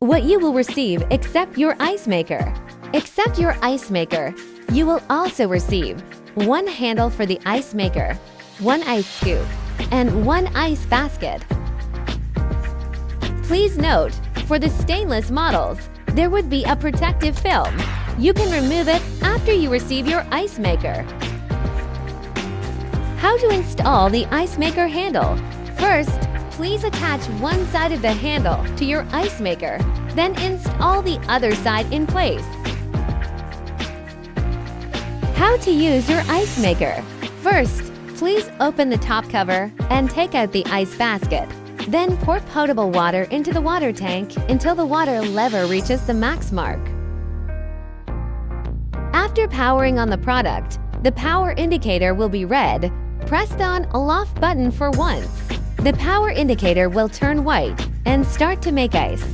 What you will receive except your ice maker. Except your ice maker, you will also receive one handle for the ice maker, one ice scoop, and one ice basket. Please note, for the stainless models, there would be a protective film. You can remove it after you receive your ice maker. How to install the ice maker handle? First, please attach one side of the handle to your ice maker, then install the other side in place. How to use your ice maker? First, please open the top cover and take out the ice basket. Then pour potable water into the water tank until the water level reaches the max mark. After powering on the product, the power indicator will be red. Press the on/off button for once. The power indicator will turn white and start to make ice.